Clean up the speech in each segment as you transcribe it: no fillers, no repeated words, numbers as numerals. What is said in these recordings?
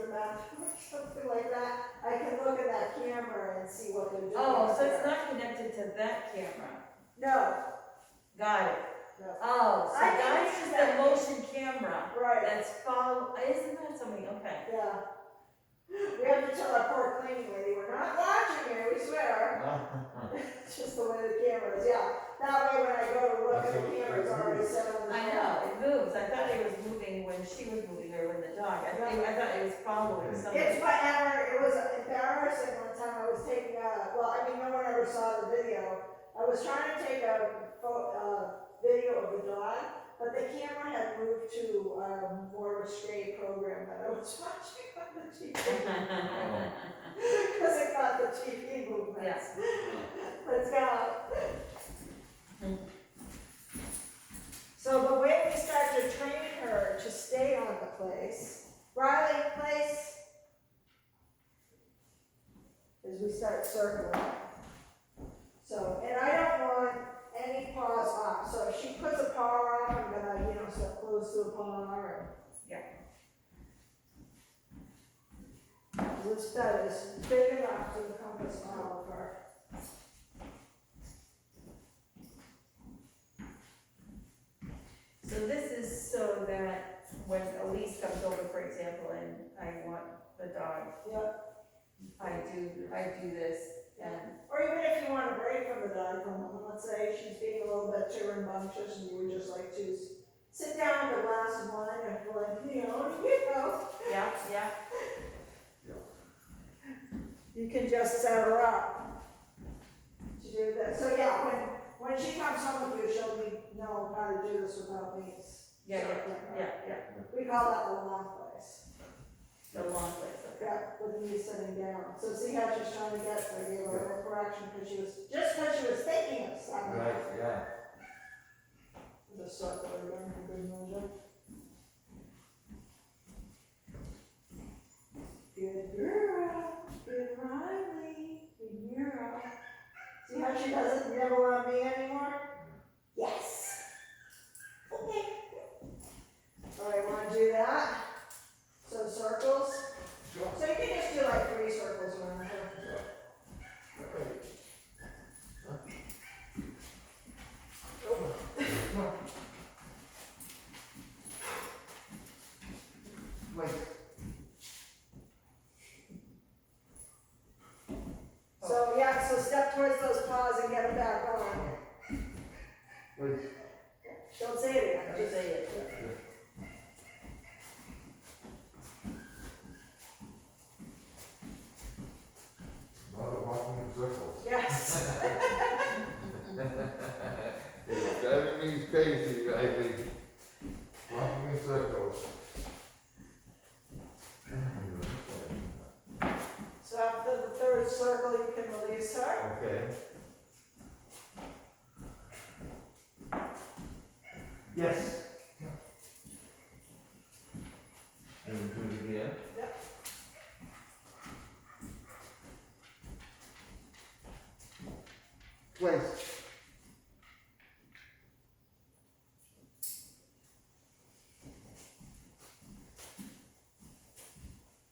the bathroom or something like that, I can look at that camera and see what they're doing. Oh, so there. it's not connected to that camera. No, Got it. no, Oh, so I think that's it's just that- the motion camera. right, That's isn't that something, okay. yeah. We have to tell our poor cleaning lady, we're not watching you, we swear. It's just the way the camera is, yeah. That way when I go to look at the camera, it's already set on the. I know, it moves. I thought it was moving when she was moving or when the dog. I thought it was following something. It's whatever, it was embarrassing one time, I was taking well, I mean, no one ever saw the video. I was trying to take a video of the dog, but the camera had moved to more of a straight program that I was watching on the TV. Because it got the TV movements. Yes. But it's gone. So the way we start to train her to stay on the place, Riley, place, is we start circling. So, and I don't want any paws off, so if she puts a paw on, I'm gonna, step close to the paw and. Yeah. This bed is big enough to encompass all of her. So this is so that when Elise comes over, for example, and I want the dog, Yep. I do this and, Or even if you want a break from the dog for a moment, let's say she's being a little bit too rambunctious and you would just like to sit down with a glass of wine and yeah. you can just set her up to do this. So yeah, when she comes home with you, she'll know how to do this without me. Yeah. We call that the long place. The long place, okay. Yeah, with me sitting down. So see how she's trying to get, I gave her a little correction because she was thinking of something. Right, yeah. Just circle again for good measure. Good girl, good Riley, good girl. See how she doesn't nibble on me anymore? Yes. Okay. All right, want to do that? So circles. Sure. So you can just do like 3 circles around her. Wait. So yeah, so step towards those paws and get them back on. Wait. Don't say it again. Just say it. Not walking in circles. Yes. It's driving me crazy, Riley. Walking in circles. So after the 3rd circle, you can release her. Okay. Yes. And do it again. Yep. Place.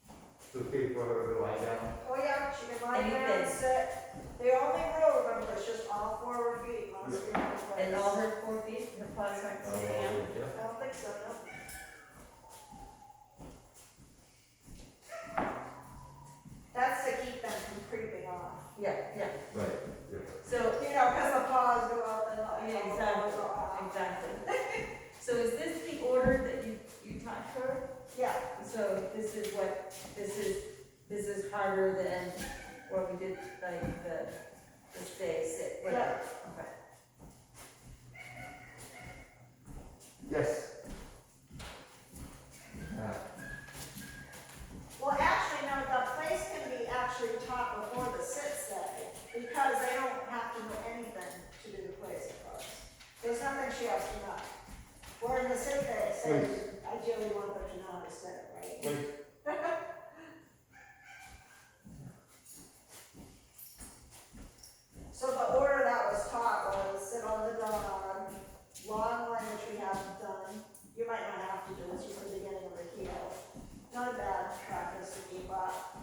It's okay for her to lie down. Oh yeah, she can lie down and Anything. sit. The only rule, remember, is just all 4 of her feet must be in place. And all her 4 feet, her paws aren't sitting out. I don't think so, no. That's to keep them from creeping off. Yeah. Right, yeah. So, Because the paws go out and yeah, the paws go out. exactly. So is this the order that you taught her? Yeah, So this is harder than what we did, like the stay, sit, whatever. Okay. Yes. well, actually, no, the place can be actually taught before the sit stay, because they don't have to know anything to do the place at first. There's nothing she has to know. Where in the sit they say, ideally want them to know how to sit, right? Wait. So the order that was taught was sit on the dog, long line, which we haven't done, just to keep up.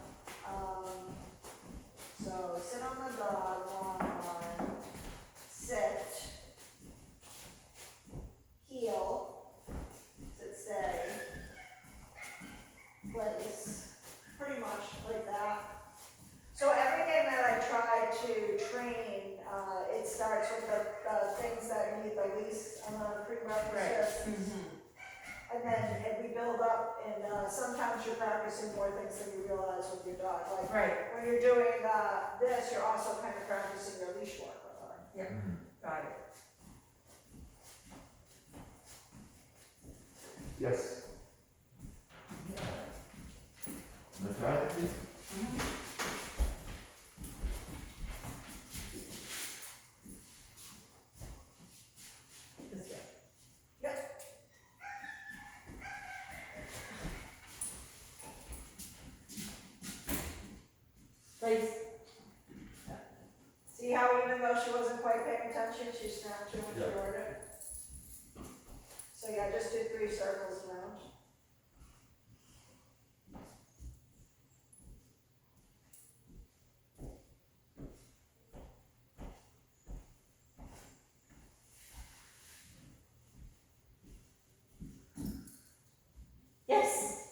So sit on the dog, long arm, sit, heel, sit, stay, place, pretty much like that. So everything that I try to train, it starts with the things that need the least amount of prerequisites. And then we build up, and sometimes you're practicing more things than you realize with your dog. Like Right, when you're doing this, you're also kind of practicing your leash work with her. yeah, got it. Yes. Natasha? This way. Place. See how even though she wasn't quite paying attention, she snapped you when you Yeah. ordered? So yeah, just do 3 circles around. Yes.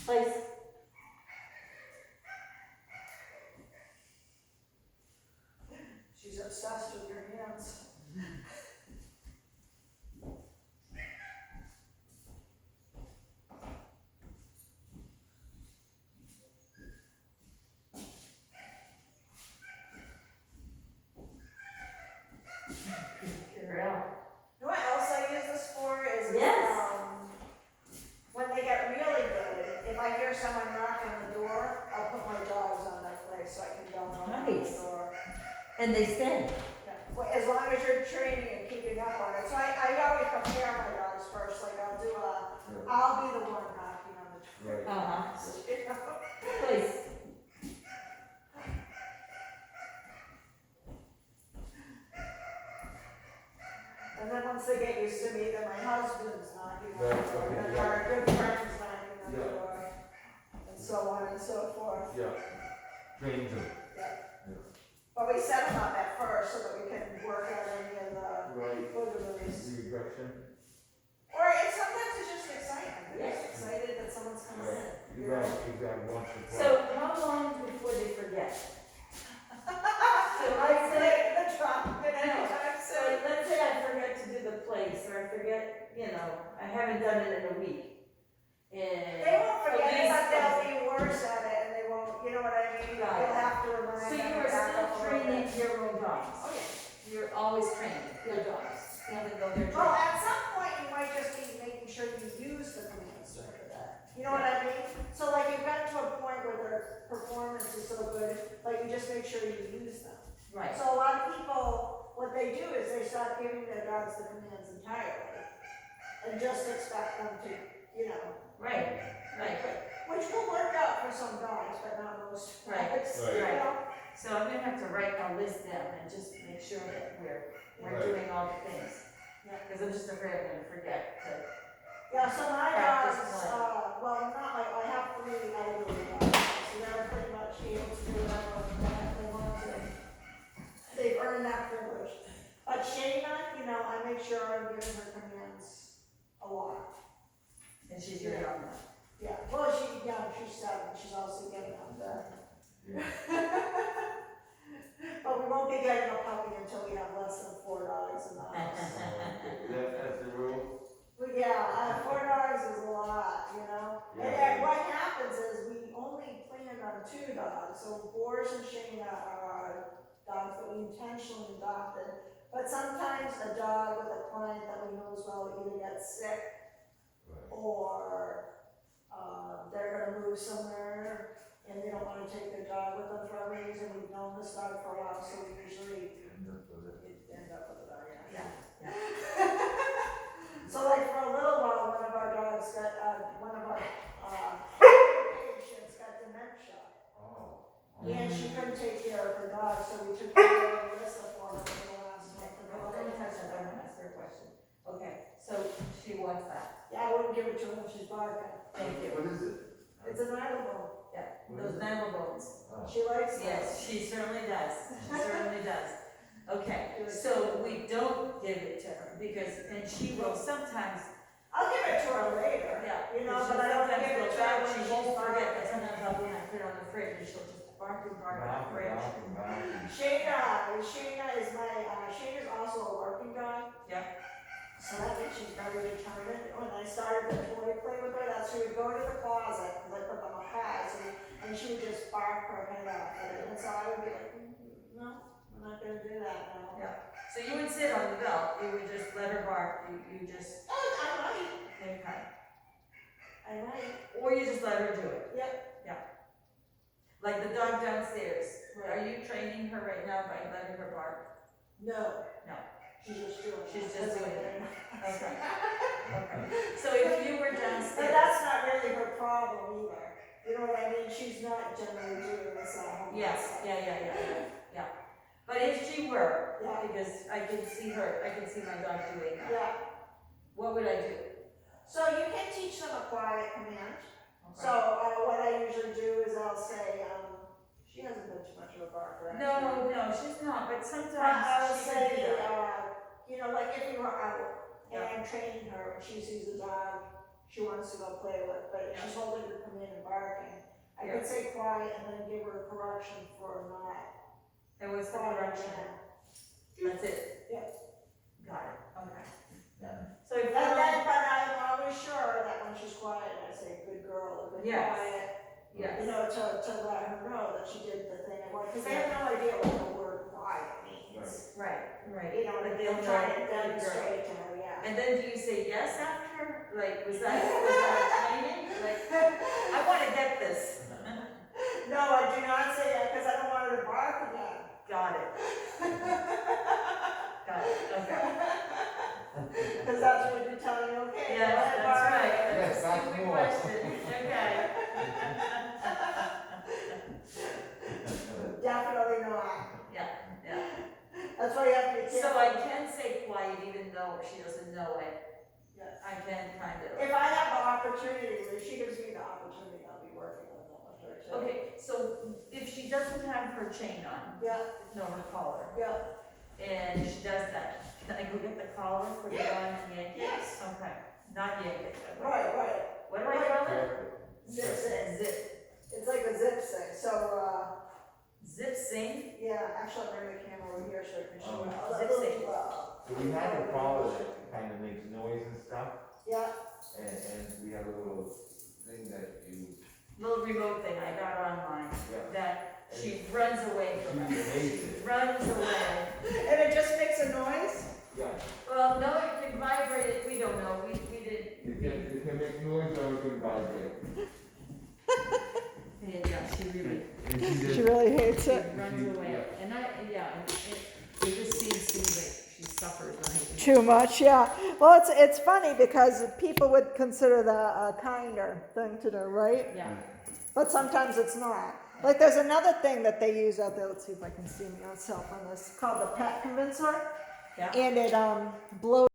Place. She's obsessed with your hands. Figure it out. You know what else I use this for is Yes. when they get really good, if I hear someone knock on the door, I'll put my dogs on their place so I can go knock on the Nice. door. And they stay. Yeah. Well, as long as you're training and keeping up on it. So I always prepare my dogs first, like I'll be the one knocking on the door. Right. You know? Place. And then once they get used to me, then my husband's knocking on the Right, door, okay, and yeah. our good friends knocking on the Yeah. door, and so on and so forth. Yeah. Trains them. But we set them up at first so that we can work on any of the Right. boogeroos. Regression. Or sometimes it's just excitement, they're just excited that someone's coming in. You got once or twice. So how long before they forget? So I let's say, say the drop it I know. anytime so soon. let's say I forget to do the place, or I forget, I haven't done it in a week. And They won't forget it, Elise but they'll does- be worse at it and they won't, you know what I mean? Got You'll it. have to remind So them. you are back still up a little training bit. your own dogs? Oh, yeah. You're always training your dogs, even though they're Well, trained? at some point, you might just be making sure you use the commands for that. You know what I mean? So like you've gotten to a point where their performance is so good, like you just make sure you use them. Right, So a lot of people, what they do is they stop giving their dogs the commands entirely and just expect them to, right, right. which will work out for some dogs, but not most Right. dogs. Right. You know? So I'm gonna have to write a list down and just make sure that we're Right. doing all the things. Yeah, because I'm just afraid I'm gonna forget to. Yeah, so my Practice dogs, plan. well, not like, I have 3 elderly dogs, so they're pretty much able to do whatever they want to. They've earned that privilege. But Shayna, I make sure I'm giving her commands a lot. And she's your young one. Yeah, well, she's 7, she's also getting up there. Yeah. But we won't be getting a puppy until we have less than 4 dogs in the house. That's the rule. But yeah, 4 dogs is a lot, And Yeah. then what happens is we only planned on 2 dogs. So Boris and Shayna are our dogs that we intentionally adopted. But sometimes a dog with a client that we know as well either gets sick Right. or they're gonna move somewhere and they don't wanna take their dog with them for a reason. We've known this dog for a while, so we usually And that's what it- end up with a dog, yeah. Yeah. So like for a little while, one of our dogs got, one of our patients got dementia. Oh. And she couldn't take care of her dog, so we took care of Melissa for her in the last month. No, don't touch that, I wanna ask her a question. Okay, so she wants that, Yeah, I wouldn't give it to her if she's barking. thank you. What is it? It's an animal. Those nylon bones. Oh. She likes them. Yes, she certainly does, she certainly does. Okay, so we don't give it to her because, and she will sometimes, I'll give it to her later. yeah. You know, she'll but I don't sometimes give go it to back, her when she she's won't forget, but barking. sometimes I'll go and I put it on the fridge and she'll just bark and bark on the fridge. Shayna is my, Shayna's also a working dog. Yeah. So that means she's very determined. When I started the toy play with her, that's she would go to the closet, because I put them on pads, and she would just bark her head off. And so I would be like, no, I'm not gonna do that now. Yeah. So you would sit on the belt, you would just let her bark, you just, Oh, I might, okay. I might. Or you just let her do it. Yep. Yeah. Like the dog downstairs, are you training her right now by letting her bark? No. No. She's just doing it. She's just doing it. Okay. Okay. So if you were But downstairs. that's not really her problem either. You know what I mean? She's not generally doing this at home. Yes, yeah. But if she were, Yeah. because I can see my dog doing that, Yeah. what would I do? So you can teach them a quiet command. Okay. So what I usually do is I'll say, she hasn't been too much of a barker. actually. No, she's not, but sometimes I'll she can do say, that. you know, like if we were out and Yeah. I'm training her and she sees a dog she wants to go play with, but Yeah. she's holding her command and barking, I Yeah. could say quiet and then give her a correction for not. There was the following correction. that. That's it? Yeah. Got it, okay. Yeah. So if And then, you're, but I'm always sure that when she's quiet, I say, good girl, or good Yes. quiet. yes. You know, to let her know that she did the thing I wanted, because they have no idea what the word quiet means. Right. You know, But and they'll they'll try know to good girl. demonstrate to her, yeah. And then do you say yes after? Like, was that training? Like, I wanna get this. No, I do not say that, because I don't want her to bark again. Got it. Got it, okay. Because that's what you're telling me, okay. Yes, go ahead, that's bark. right. Yes, That's a that's stupid more. question. Okay. Definitely not. Yeah. That's why you have to be careful. So I can say quiet even though she doesn't know it. Yes. I can kind of. If I have the opportunity, if she gives me the opportunity, I'll be working on that with her too. Okay, so if she doesn't have her chain on, Yeah, no, her collar, yeah, and she does that, can I go get the collar for the Yeah. one and yank it? yes, Okay, not yank it. but right. What do I call it? Zip zing. Zip. It's like a zip zing, so, Zip sing? yeah, actually, I'll bring the camera over here so I can show you. Oh. Oh, Zip that zing. looks well. So we have a collar that kind of makes noise and stuff, Yeah, and we have a little thing that you, Little remote thing I got online, yeah, that she runs away she from it. amazes it. Runs away. and it just makes a noise? Yeah, Well, no, it can vibrate it, we don't know, we You did. can make noise or you can vibrate. Yeah, she really, And she She did, really hates she it. runs away, and it just seems to me like she suffers when I do. Too much, yeah. Well, it's funny because people would consider that a kinder thing to do, right? Yeah, But sometimes it's not. Like there's another thing that they use out there, let's see if I can see myself on this, called the pet convincer. yeah. And it blows